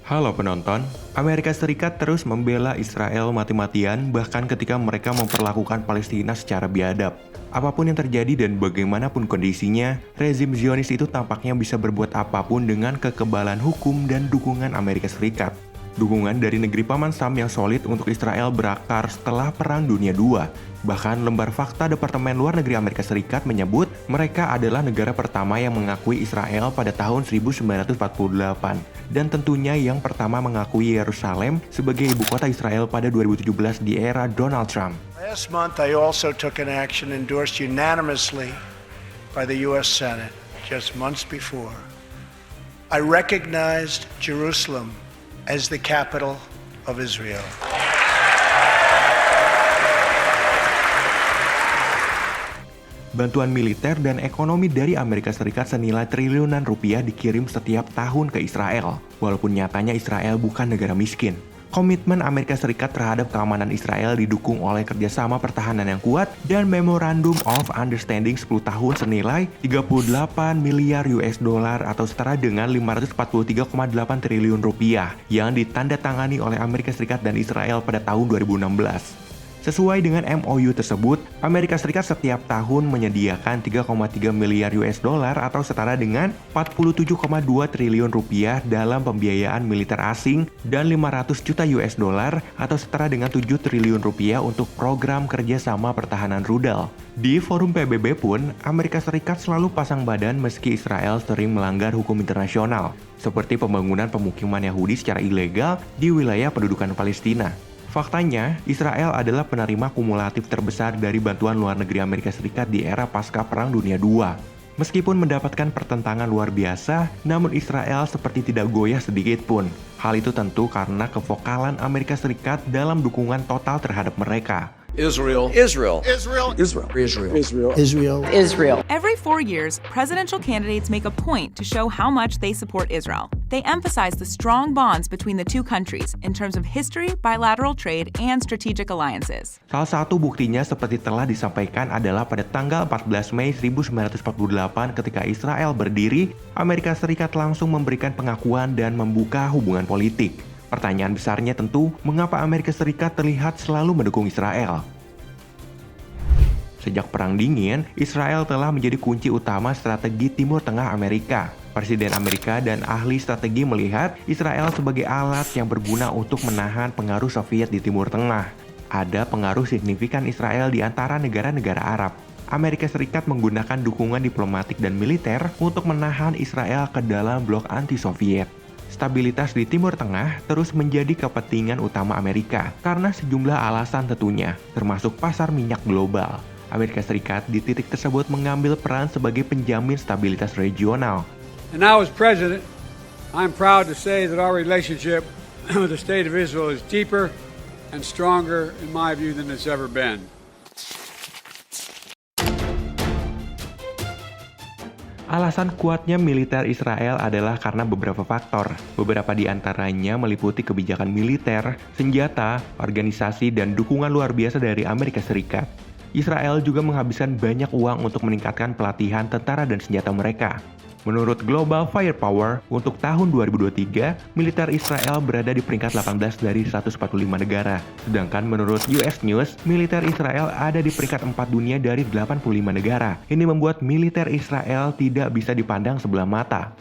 Halo penonton, Amerika Serikat terus membela Israel mati-matian bahkan ketika mereka memperlakukan Palestina secara biadab. Apapun yang terjadi dan bagaimanapun kondisinya, rezim Zionis itu tampaknya bisa berbuat apapun dengan kekebalan hukum dan dukungan Amerika Serikat. Dukungan dari negeri Paman Sam yang solid untuk Israel berakar setelah Perang Dunia II. Bahkan lembar fakta Departemen Luar Negeri Amerika Serikat menyebut mereka adalah negara pertama yang mengakui Israel pada tahun 1948 dan tentunya yang pertama mengakui Yerusalem sebagai ibu kota Israel pada 2017 di era Donald Trump. Last month, I also took an action endorsed unanimously by the U.S. Senate just months before. I recognized Jerusalem as the capital of Israel. Bantuan militer dan ekonomi dari Amerika Serikat senilai triliunan rupiah dikirim setiap tahun ke Israel, walaupun nyatanya Israel bukan negara miskin. Komitmen Amerika Serikat terhadap keamanan Israel didukung oleh kerjasama pertahanan yang kuat dan Memorandum of Understanding 10 tahun senilai 38 miliar US dollar atau setara dengan 543,8 triliun rupiah yang ditandatangani oleh Amerika Serikat dan Israel pada tahun 2016. Sesuai dengan MOU tersebut, Amerika Serikat setiap tahun menyediakan 3,3 miliar US dollar atau setara dengan 47,2 triliun rupiah dalam pembiayaan militer asing dan 500 juta US dollar atau setara dengan 7 triliun rupiah untuk program kerjasama pertahanan rudal. Di forum PBB pun, Amerika Serikat selalu pasang badan meski Israel sering melanggar hukum internasional, seperti pembangunan pemukiman Yahudi secara ilegal di wilayah pendudukan Palestina. Faktanya, Israel adalah penerima kumulatif terbesar dari bantuan luar negeri Amerika Serikat di era pasca Perang Dunia II. Meskipun mendapatkan pertentangan luar biasa, namun Israel seperti tidak goyah sedikit pun. Hal itu tentu karena kevokalan Amerika Serikat dalam dukungan total terhadap mereka. Israel. Every 4 years, presidential candidates make a point to show how much they support Israel. They emphasize the strong bonds between the two countries in terms of history, bilateral trade, and strategic alliances. Salah satu buktinya seperti telah disampaikan adalah pada tanggal 14 Mei 1948 ketika Israel berdiri, Amerika Serikat langsung memberikan pengakuan dan membuka hubungan politik. Pertanyaan besarnya tentu, mengapa Amerika Serikat terlihat selalu mendukung Israel? Sejak Perang Dingin, Israel telah menjadi kunci utama strategi Timur Tengah Amerika. Presiden Amerika dan ahli strategi melihat Israel sebagai alat yang berguna untuk menahan pengaruh Soviet di Timur Tengah. Ada pengaruh signifikan Israel di antara negara-negara Arab. Amerika Serikat menggunakan dukungan diplomatik dan militer untuk menahan Israel ke dalam blok anti-Soviet. Stabilitas di Timur Tengah terus menjadi kepentingan utama Amerika karena sejumlah alasan tentunya, termasuk pasar minyak global. Amerika Serikat di titik tersebut mengambil peran sebagai penjamin stabilitas regional. And now as president, I'm proud to say that our relationship with the state of Israel is deeper and stronger in my view than it's ever been. Alasan kuatnya militer Israel adalah karena beberapa faktor. Beberapa di antaranya meliputi kebijakan militer, senjata, organisasi, dan dukungan luar biasa dari Amerika Serikat. Israel juga menghabiskan banyak uang untuk meningkatkan pelatihan tentara dan senjata mereka. Menurut Global Firepower, untuk tahun 2023, militer Israel berada di peringkat 18 dari 145 negara. Sedangkan menurut US News, militer Israel ada di peringkat 4 dunia dari 85 negara. Ini membuat militer Israel tidak bisa dipandang sebelah mata.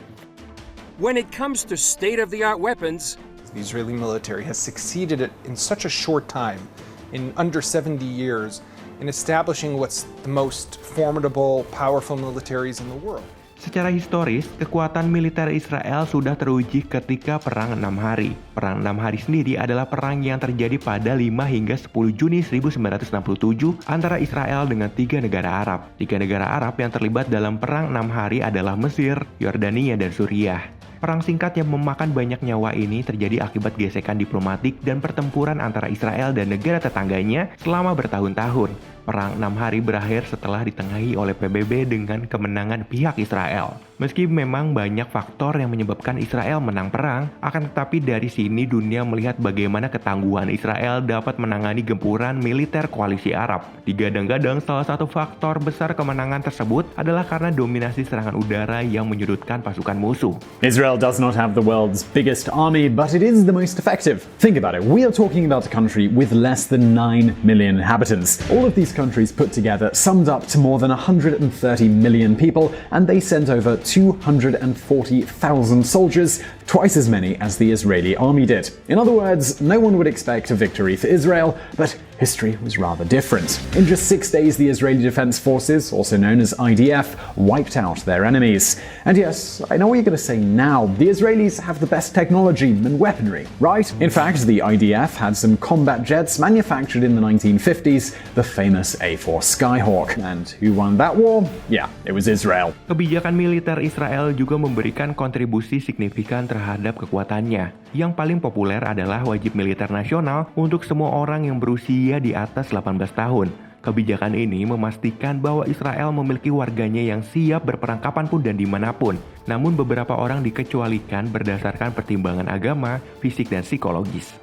When it comes to state-of-the-art weapons, The Israeli military has succeeded in such a short time, in under 70 years, in establishing what's the most formidable, powerful militaries in the world. Secara historis, kekuatan militer Israel sudah teruji ketika Perang 6 Hari. Perang 6 Hari sendiri adalah perang yang terjadi pada 5 hingga 10 Juni 1967 antara Israel dengan 3 negara Arab. 3 negara Arab yang terlibat dalam Perang 6 Hari adalah Mesir, Yordania, dan Suriah. Perang singkat yang memakan banyak nyawa ini terjadi akibat gesekan diplomatik dan pertempuran antara Israel dan negara tetangganya selama bertahun-tahun. Perang 6 hari berakhir setelah ditengahi oleh PBB dengan kemenangan pihak Israel. Meski memang banyak faktor yang menyebabkan Israel menang perang, akan tetapi dari sini dunia melihat bagaimana ketangguhan Israel dapat menangani gempuran militer koalisi Arab. Digadang-gadang salah satu faktor besar kemenangan tersebut adalah karena dominasi serangan udara yang menyudutkan pasukan musuh. Israel does not have the world's biggest army, but it is the most effective. Think about it, we are talking about a country with less than 9 million inhabitants. All of these countries put together summed up to more than 130 million people, and they sent over 240,000 soldiers, twice as many as the Israeli army did. In other words, no one would expect a victory for Israel, but history was rather different. In just 6 days, the Israeli Defense Forces, also known as IDF, wiped out their enemies. And yes, I know what you're going to say now. The Israelis have the best technology and weaponry, right? In fact, the IDF had some combat jets manufactured in the 1950s, the famous A4 Skyhawk. And who won that war? Yeah, it was Israel. Kebijakan militer Israel juga memberikan kontribusi signifikan terhadap kekuatannya. Yang paling populer adalah wajib militer nasional untuk semua orang yang berusia di atas 18 tahun. Kebijakan ini memastikan bahwa Israel memiliki warganya yang siap berperang kapanpun dan dimanapun. Namun beberapa orang dikecualikan berdasarkan pertimbangan agama, fisik, dan psikologis.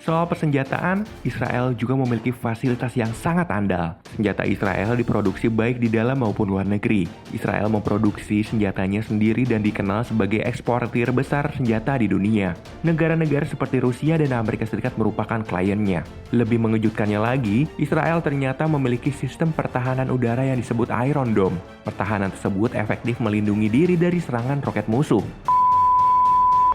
Soal persenjataan, Israel juga memiliki fasilitas yang sangat andal. Senjata Israel diproduksi baik di dalam maupun luar negeri. Israel memproduksi senjatanya sendiri dan dikenal sebagai eksportir besar senjata di dunia. Negara-negara seperti Rusia dan Amerika Serikat merupakan kliennya. Lebih mengejutkannya lagi, Israel ternyata memiliki sistem pertahanan udara yang disebut Iron Dome. Pertahanan tersebut efektif melindungi diri dari serangan roket musuh.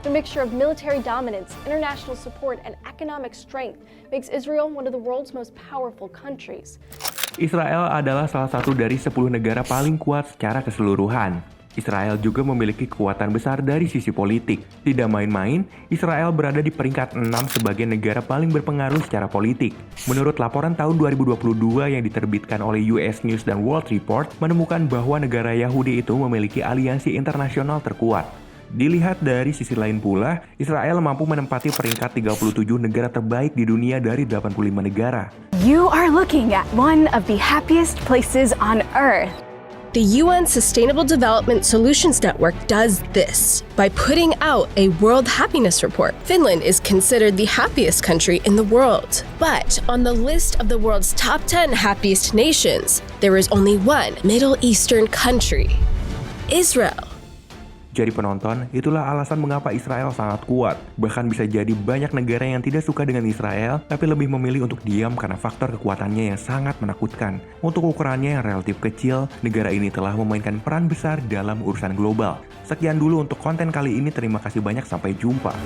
The mixture of military dominance, international support, and economic strength makes Israel one of the world's most powerful countries. Israel adalah salah satu dari 10 negara paling kuat secara keseluruhan. Israel juga memiliki kekuatan besar dari sisi politik. Tidak main-main, Israel berada di peringkat 6 sebagai negara paling berpengaruh secara politik. Menurut laporan tahun 2022 yang diterbitkan oleh US News dan World Report, menemukan bahwa negara Yahudi itu memiliki aliansi internasional terkuat. Dilihat dari sisi lain pula, Israel mampu menempati peringkat 37 negara terbaik di dunia dari 85 negara. You are looking at one of the happiest places on Earth. The UN Sustainable Development Solutions Network does this by putting out a World Happiness Report. Finland is considered the happiest country in the world. But on the list of the world's top 10 happiest nations, there is only one Middle Eastern country, Israel. Jadi penonton, itulah alasan mengapa Israel sangat kuat. Bahkan bisa jadi banyak negara yang tidak suka dengan Israel, tapi lebih memilih untuk diam karena faktor kekuatannya yang sangat menakutkan. Untuk ukurannya yang relatif kecil, negara ini telah memainkan peran besar dalam urusan global. Sekian dulu untuk konten kali ini, terima kasih banyak, sampai jumpa.